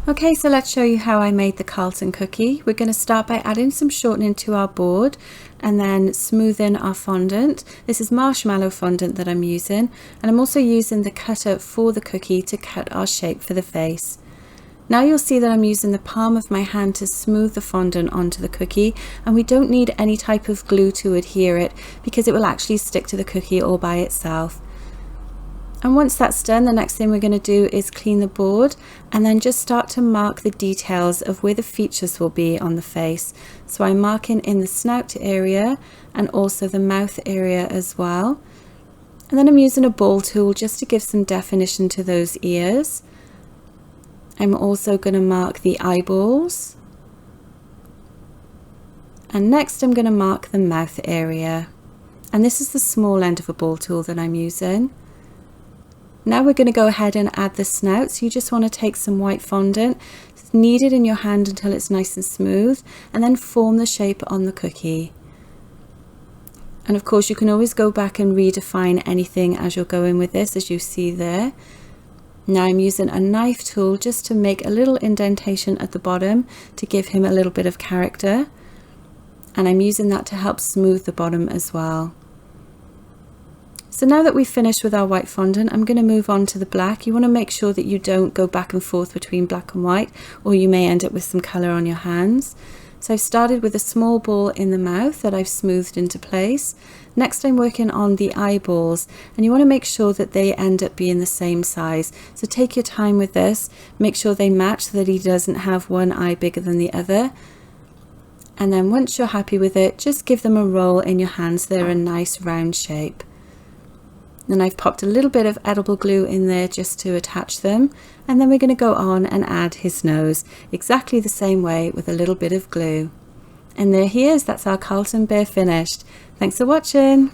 Okay, so let's show you how I made the Carlton cookie. We're going to start by adding some shortening to our board and then smoothing our fondant. This is marshmallow fondant that I'm using, and I'm also using the cutter for the cookie to cut our shape for the face. Now you'll see that I'm using the palm of my hand to smooth the fondant onto the cookie, and we don't need any type of glue to adhere it because it will actually stick to the cookie all by itself. And once that's done, the next thing we're going to do is clean the board and then just start to mark the details of where the features will be on the face. So I'm marking in the snout area and also the mouth area as well. And then I'm using a ball tool just to give some definition to those ears. I'm also going to mark the eyeballs. And next I'm going to mark the mouth area. And this is the small end of a ball tool that I'm using. Now we're going to go ahead and add the snout. So you just want to take some white fondant, knead it in your hand until it's nice and smooth, and then form the shape on the cookie. And of course you can always go back and redefine anything as you're going with this, as you see there. Now I'm using a knife tool just to make a little indentation at the bottom to give him a little bit of character. And I'm using that to help smooth the bottom as well. So now that we've finished with our white fondant, I'm going to move on to the black. You want to make sure that you don't go back and forth between black and white, or you may end up with some colour on your hands. So I've started with a small ball in the mouth that I've smoothed into place. Next I'm working on the eyeballs, and you want to make sure that they end up being the same size. So take your time with this, make sure they match so that he doesn't have one eye bigger than the other. And then once you're happy with it, just give them a roll in your hands. They're a nice round shape. Then I've popped a little bit of edible glue in there just to attach them, and then we're going to go on and add his nose exactly the same way with a little bit of glue. And there he is, that's our Carlton Bear finished. Thanks for watching.